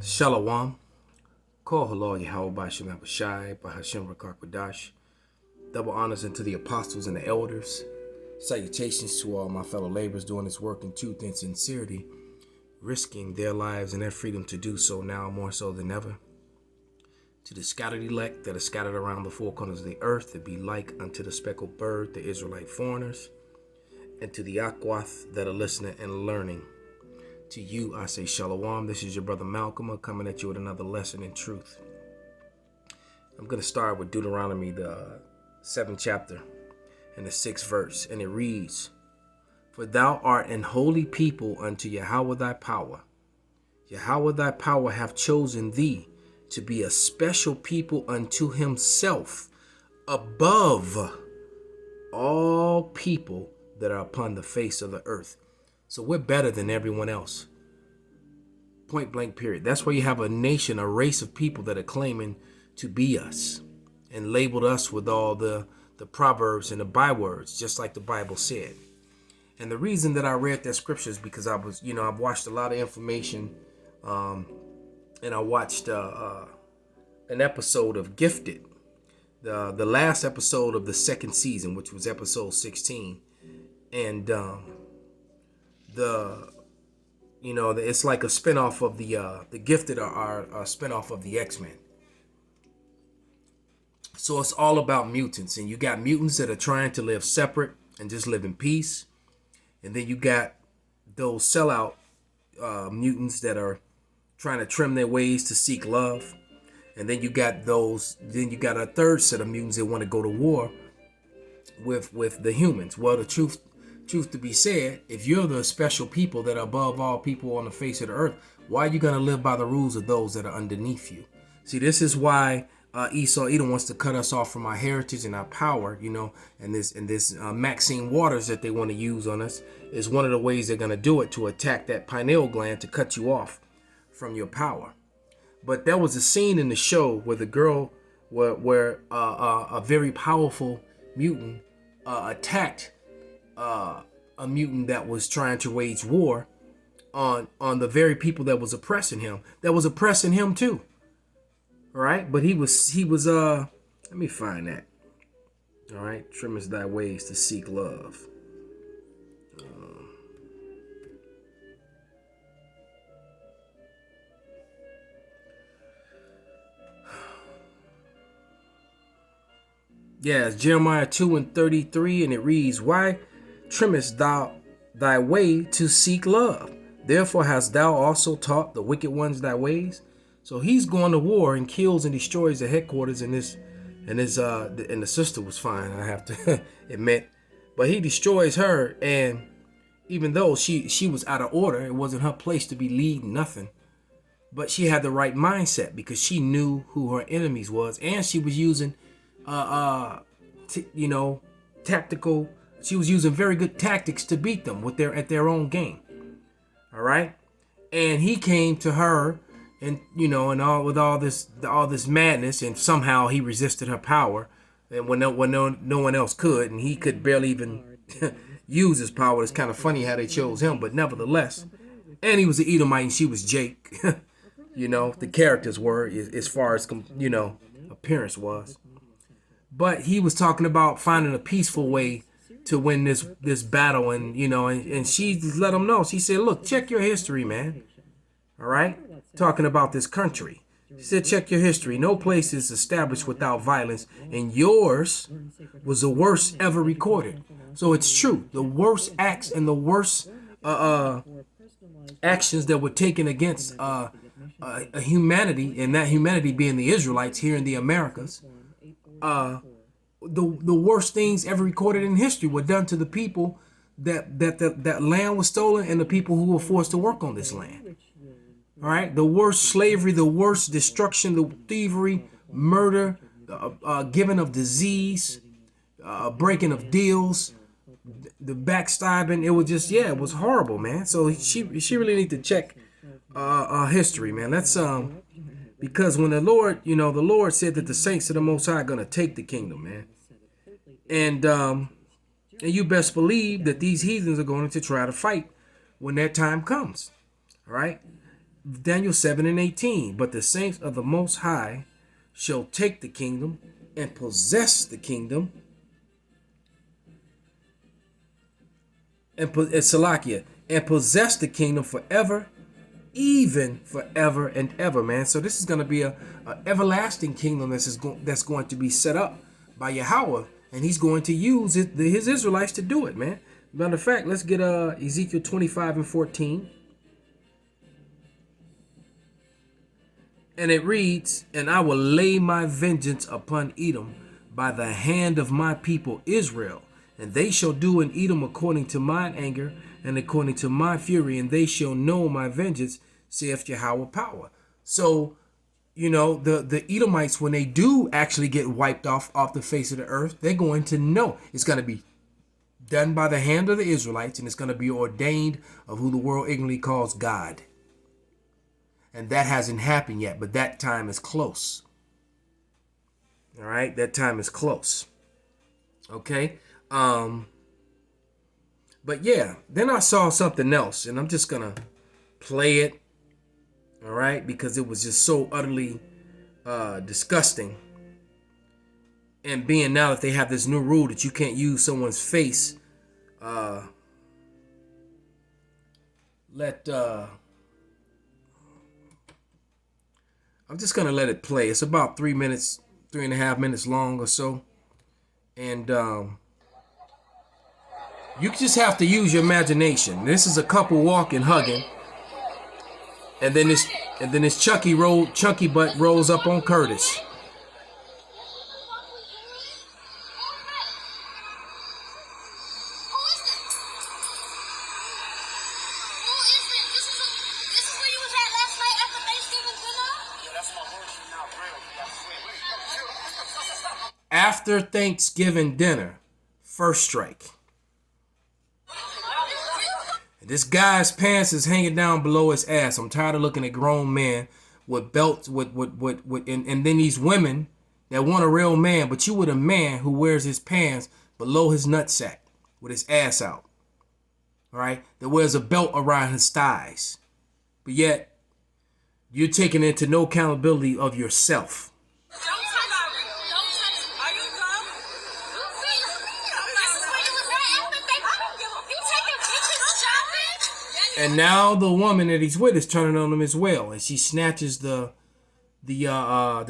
Shalom. Call halal Yahweh Bashem Abishai, Bahashem Rakakwadash. Double honors unto the apostles and the elders. Salutations to all my fellow laborers doing this work in truth and sincerity, risking their lives and their freedom to do so now more so than ever. To the scattered elect that are scattered around the four corners of the earth, to be like unto the speckled bird, the Israelite foreigners, and to the Akwath that are listening and learning. To you, I say Shalom. This is your brother Malcolm coming at you with another lesson in truth. I'm going to start with Deuteronomy, the 7th chapter and the 6th verse. And it reads, For thou art an holy people unto Yahweh thy power. Yahweh thy power hath chosen thee to be a special people unto himself above all people that are upon the face of the earth. So we're better than everyone else. Point blank period. That's why you have a nation, a race of people that are claiming to be us and labeled us with all the proverbs and the bywords, just like the Bible said. And the reason that I read that scripture is because I've watched a lot of information, and I watched an episode of Gifted, the last episode of the second season, which was episode 16. And it's like a spinoff of the Gifted are a spinoff of the X-Men. So it's all about mutants, and you got mutants that are trying to live separate and just live in peace, and then you got those sellout mutants that are trying to trim their ways to seek love, and then you got a third set of mutants that want to go to war with the humans. Well, the truth to be said, if you're the special people that are above all people on the face of the earth, why are you going to live by the rules of those that are underneath you? See, this is why Esau Edom wants to cut us off from our heritage and our power, and this Maxine Waters that they want to use on us is one of the ways they're going to do it, to attack that pineal gland to cut you off from your power. But there was a scene in the show where the girl, where a very powerful mutant attacked a mutant that was trying to wage war on the very people that was oppressing him too. All right, but he was let me find that. All right, trimmest thy ways to seek love. Yeah, it's Jeremiah 2:33, and it reads, Why trimmest thou thy way to seek love? Therefore hast thou also taught the wicked ones thy ways. So he's going to war and kills and destroys the headquarters, and the sister was fine, I have to admit, but he destroys her. And even though she was out of order, it wasn't her place to be leading nothing, but she had the right mindset because she knew who her enemies was, and she was using tactical. She was using very good tactics to beat them at their own game. All right, and he came to her, and all this madness, and somehow he resisted her power, and when no one else could, and he could barely even use his power. It's kind of funny how they chose him, but nevertheless, and he was an Edomite, and she was Jake. The characters were, as far as appearance was. But he was talking about finding a peaceful way to win this battle, and she let him know. She said, look, check your history, man. All right? Talking about this country. She said, check your history. No place is established without violence, and yours was the worst ever recorded. So it's true. The worst acts and the worst actions that were taken against a humanity, and that humanity being the Israelites here in the Americas, the worst things ever recorded in history were done to the people that land was stolen, and the people who were forced to work on this land. All right, the worst slavery, the worst destruction, the thievery, murder, giving of disease, breaking of deals, the backstabbing. It was horrible, man. So she really need to check history, man. That's because when the Lord said that the saints of the Most High are gonna take the kingdom, man, and you best believe that these heathens are going to try to fight when that time comes. All right. Daniel 7 and 18. But the saints of the Most High shall take the kingdom and possess the kingdom and Salakia, and possess the kingdom forever, even forever and ever, man. So this is going to be a everlasting kingdom that's going to be set up by Yahweh, and he's going to use his Israelites to do it, man. Matter of fact, let's get Ezekiel 25 and 14. And it reads, "And I will lay my vengeance upon Edom by the hand of my people Israel, and they shall do in Edom according to mine anger and according to my fury, and they shall know my vengeance, saith Yahweh power." So, you know, the Edomites, when they do actually get wiped off the face of the earth, they're going to know it's going to be done by the hand of the Israelites, and it's going to be ordained of who the world ignorantly calls God. And that hasn't happened yet, but that time is close. All right, that time is close. Okay. But yeah, then I saw something else, and I'm just gonna play it. All right, because it was just so utterly disgusting. And being now that they have this new rule that you can't use someone's face, I'm just gonna let it play. It's about 3.5 minutes long or so, and you just have to use your imagination. This is a couple walking, hugging, and then this chunky butt rolls up on Curtis. After Thanksgiving dinner, first strike. This guy's pants is hanging down below his ass. I'm tired of looking at grown men with belts, and then these women that want a real man, but you with a man who wears his pants below his nutsack with his ass out. All right, that wears a belt around his thighs, but yet you're taking into no accountability of yourself. And now the woman that he's with is turning on him as well, and she snatches the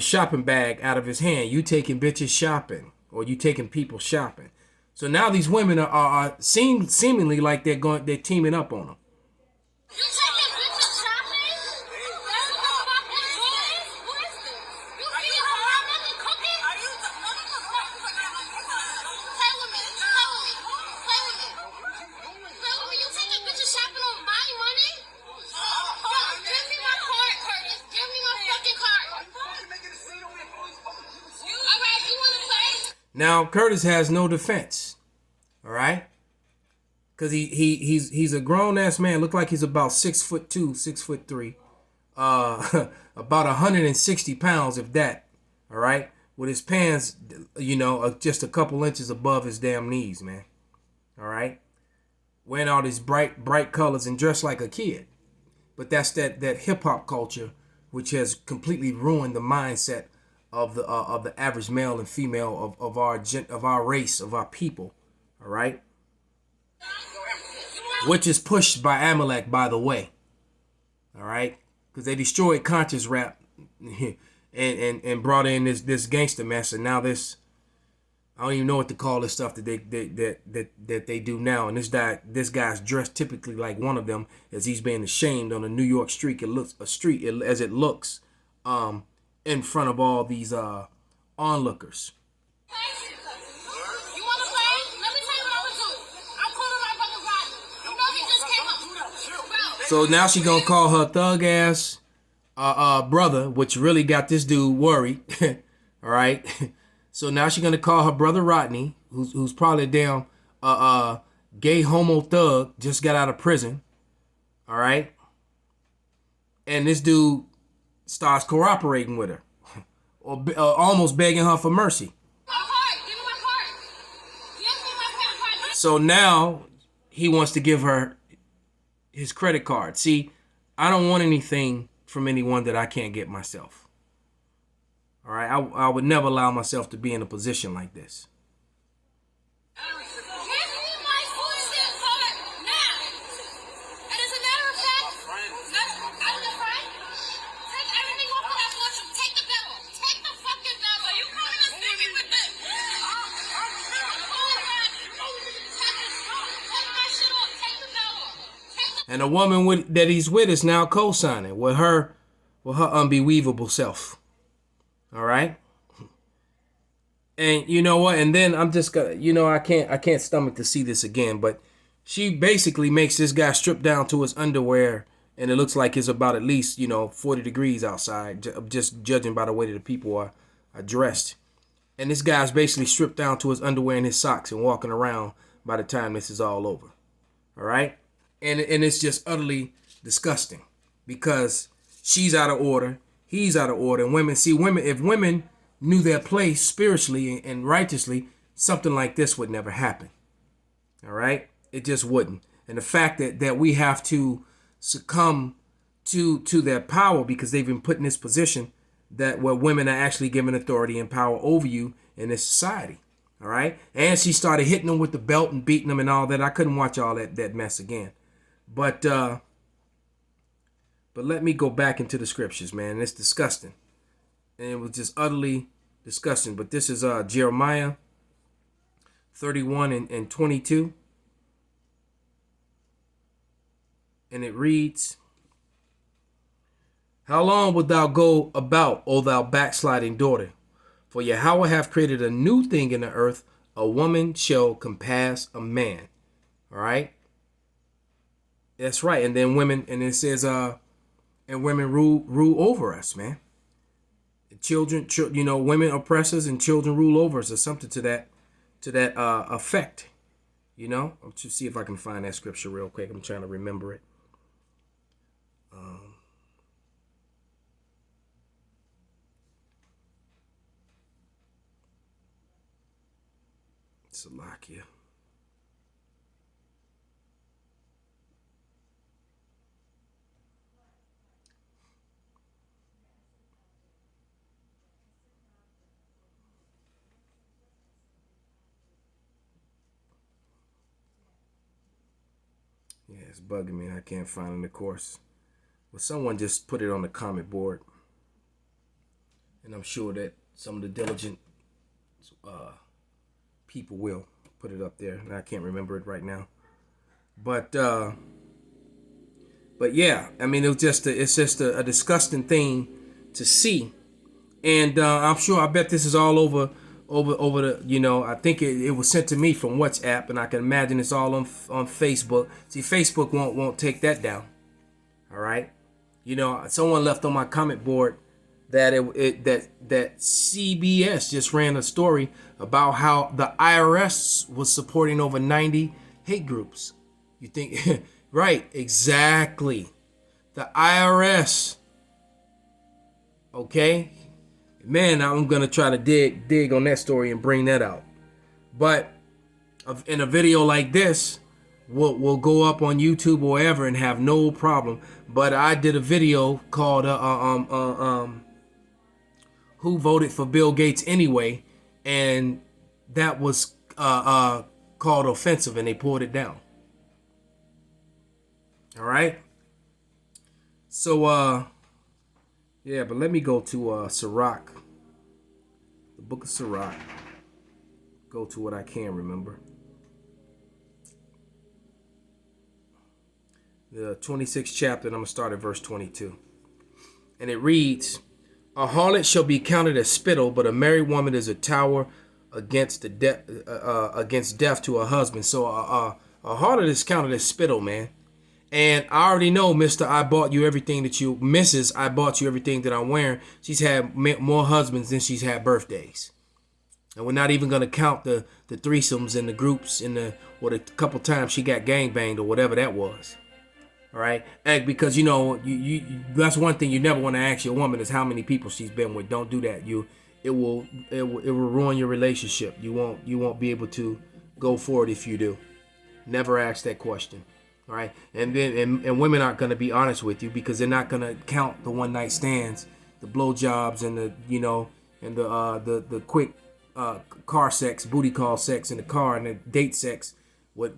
shopping bag out of his hand. You taking bitches shopping, or you taking people shopping. So now these women are seemingly like they're teaming up on him. Now Curtis has no defense, all right, because he's a grown ass man. Look like he's about 6'2", 6'3", about 160 pounds, if that, all right, with his pants, you know, just a couple inches above his damn knees, man, all right, wearing all these bright colors and dressed like a kid. But that's that hip hop culture, which has completely ruined the mindset of the average male and female of our race, of our people, all right? Which is pushed by Amalek, by the way, all right? Because they destroyed conscious rap and brought in this gangster mess, and now this, I don't even know what to call this stuff that they do now. And this guy's dressed typically like one of them, as he's being ashamed on a New York street. It looks in front of all these onlookers. You want to play? Let me tell you what I'm gonna do. I'm calling my brother Rodney. You know he just came up. So now she gonna call her thug ass brother, which really got this dude worried. All right. So now she's gonna call her brother Rodney, who's probably a damn gay homo thug, just got out of prison. All right. And this dude starts cooperating with her, or almost begging her for mercy. So now he wants to give her his credit card. See, I don't want anything from anyone that I can't get myself. All right, I would never allow myself to be in a position like this. And the woman that he's with is now co-signing with her unbelievable self. All right. And you know what? And then I'm just gonna, I can't stomach to see this again. But she basically makes this guy strip down to his underwear, and it looks like it's about at least 40 degrees outside, just judging by the way that the people are dressed. And this guy's basically stripped down to his underwear and his socks and walking around by the time this is all over. All right. And it's just utterly disgusting because she's out of order, he's out of order, and if women knew their place spiritually and righteously, something like this would never happen. All right, it just wouldn't. And the fact that we have to succumb to their power because they've been put in this position where women are actually given authority and power over you in this society. All right, and she started hitting them with the belt and beating them and all that. I couldn't watch all that mess again. But let me go back into the scriptures, man. It's disgusting. And it was just utterly disgusting. But this is Jeremiah 31 and 22. And it reads, "How long wilt thou go about, O thou backsliding daughter? For Yahweh hath created a new thing in the earth. A woman shall compass a man." All right. That's right. And then women, and it says, and women rule over us, man. Children, women oppressors and children rule over us, or something to that effect. I'll just see if I can find that scripture real quick. I'm trying to remember it. Salakia. Yeah, it's bugging me. I can't find it in the course. Well, someone just put it on the comment board. And I'm sure that some of the diligent people will put it up there. And I can't remember it right now. But yeah, I mean, it's just a disgusting thing to see. And I'm sure, I bet this is all over the, I think it was sent to me from WhatsApp, and I can imagine it's all on Facebook. See, Facebook won't take that down. All right. Someone left on my comment board that that CBS just ran a story about how the IRS was supporting over 90 hate groups. You think, right, exactly. The IRS. Okay. Man, I'm going to try to dig on that story and bring that out. But in a video like this, we'll go up on YouTube or wherever and have no problem. But I did a video called Who Voted for Bill Gates Anyway? And that was called offensive, and they pulled it down. All right. So, yeah, but let me go to Sirach, the book of Sirach. Go to what I can remember. The 26th chapter, and I'm going to start at verse 22. And it reads, "A harlot shall be counted as spittle, but a married woman is a tower against against death to her husband." So a harlot is counted as spittle, man. And I already know, Mr. I bought you everything that you, Mrs. I bought you everything that I'm wearing. She's had more husbands than she's had birthdays. And we're not even going to count the threesomes and the groups and the couple times she got gangbanged or whatever that was. All right. Because, you that's one thing you never want to ask your woman is how many people she's been with. Don't do that. It will ruin your relationship. You won't be able to go forward if you do. Never ask that question. All right, and then and women aren't going to be honest with you because they're not going to count the one night stands, the blowjobs, and the and the quick car sex, booty call sex in the car, and the date sex with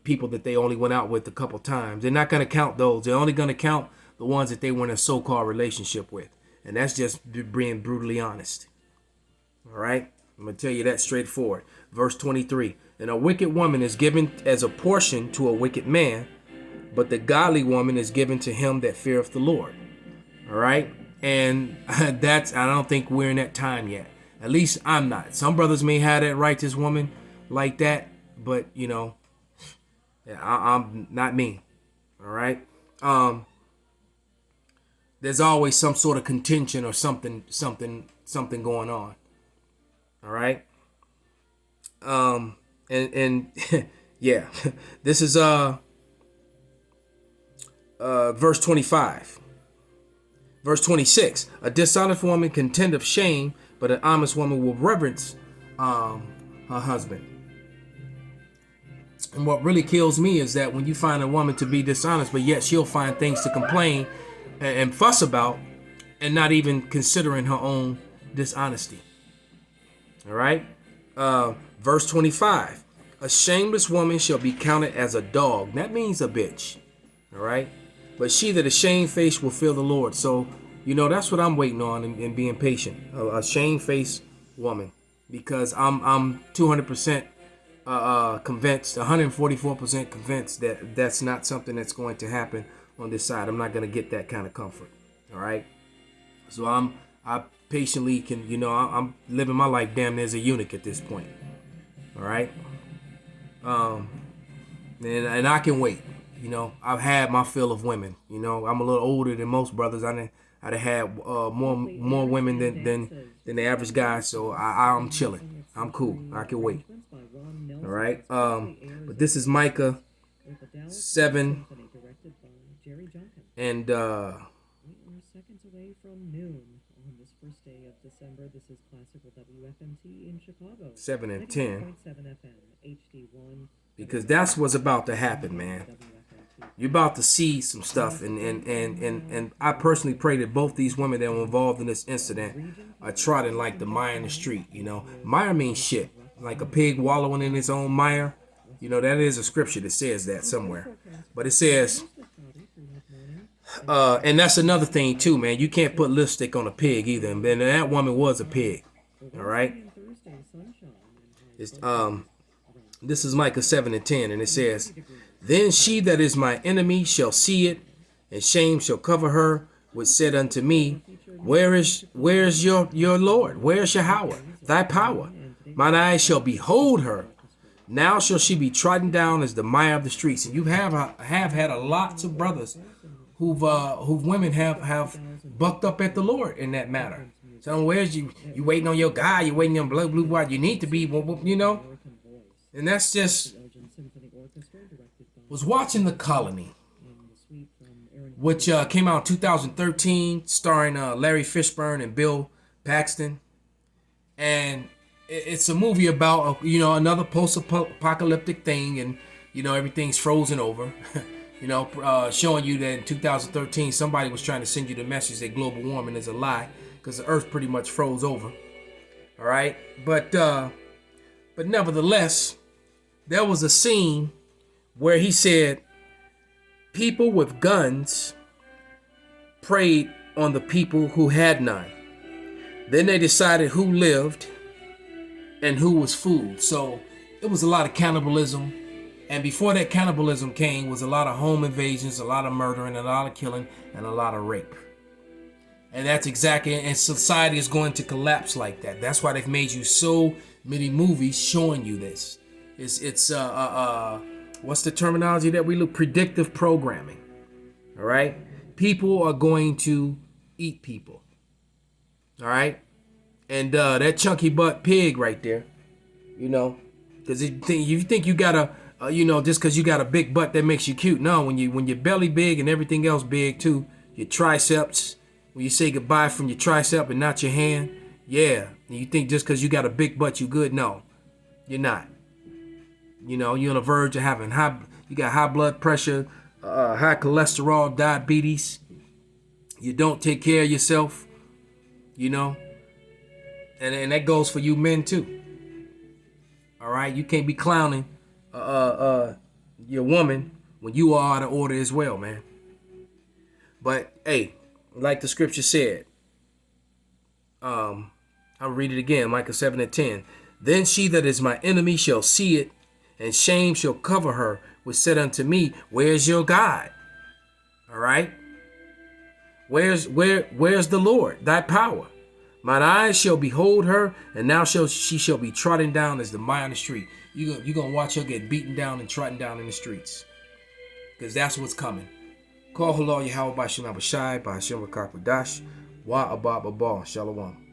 people that they only went out with a couple times. They're not going to count those. They're only going to count the ones that they were in a so-called relationship with, and that's just being brutally honest. All right, I'm going to tell you that straightforward. Verse 23. And a wicked woman is given as a portion to a wicked man, but the godly woman is given to him that feareth the Lord. All right. And I don't think we're in that time yet. At least I'm not. Some brothers may have that righteous woman like that, but I'm not me. All right. There's always some sort of contention or something going on. All right. And yeah, this is verse 25. Verse 26. A dishonest woman contendeth shame, but an honest woman will reverence her husband. And what really kills me is that when you find a woman to be dishonest, but yet she'll find things to complain and fuss about, and not even considering her own dishonesty. All right. Verse 25. A shameless woman shall be counted as a dog. That means a bitch. All right. But she that is shamefaced will fear the Lord. So, that's what I'm waiting on and being patient. A shamefaced woman. Because I'm 200% convinced, 144% convinced that that's not something that's going to happen on this side. I'm not going to get that kind of comfort. All right. So I patiently can, I'm living my life damn near as a eunuch at this point. All right. And I can wait. I've had my fill of women. I'm a little older than most brothers. I'd have had more women than the average guy. So I'm chilling. I'm cool. I can wait. All right. But this is Micah 7 and seconds away from noon on this first day of December. This is classical WFMT in Chicago. 7 and 10. 7 FM, HD1. Because that's what's about to happen, man. You're about to see some stuff, and I personally pray that both these women that were involved in this incident are trotting like the mire in the street. Mire means shit, like a pig wallowing in its own mire. That is a scripture that says that somewhere, but it says, and that's another thing too, man. You can't put lipstick on a pig either, and that woman was a pig. All right. This is Micah 7 and 10, and it says, Then she that is my enemy shall see it, and shame shall cover her, which said unto me, Where is your Lord? Where is Yahweh, thy power? Mine eyes shall behold her. Now shall she be trodden down as the mire of the streets. And you have had a lots of brothers who women have bucked up at the Lord in that matter. So where's you waiting on your guy? You waiting on blue white? You need to be, And that's just, was watching The Colony, which came out in 2013, starring Larry Fishburne and Bill Paxton. And it's a movie about, another post-apocalyptic thing, and, everything's frozen over. Showing you that in 2013, somebody was trying to send you the message that global warming is a lie, because the earth pretty much froze over. All right. But nevertheless, there was a scene where he said people with guns preyed on the people who had none. Then they decided who lived and who was food. So it was a lot of cannibalism. And before that cannibalism came was a lot of home invasions, a lot of murdering, a lot of killing, and a lot of rape. And that's exactly, and society is going to collapse like that. That's why they've made you so many movies showing you this. It's what's the terminology that we look? Predictive programming. All right? People are going to eat people. All right? And that chunky butt pig right there, because you think you got a, just because you got a big butt that makes you cute. No, when your belly big and everything else big too, your triceps, when you say goodbye from your tricep and not your hand, yeah. And you think just because you got a big butt you good? No, you're not. You're on the verge of having you got high blood pressure, high cholesterol, diabetes, you don't take care of yourself, you know, and that goes for you men too. All right, you can't be clowning your woman when you are out of order as well, man. But hey, like the scripture said, I'll read it again, Micah 7:10. Then she that is my enemy shall see it, and shame shall cover her, which said unto me, where's your God? All right. Where's the Lord, thy power? Mine eyes shall behold her, and now she shall be trodden down as the mire on the street. You're gonna watch her get beaten down and trodden down in the streets. Because that's what's coming. Call Halal Yahweh by Shem Abashai, by Hashem Rakakwadash, Wa Abba Abba, Shalom.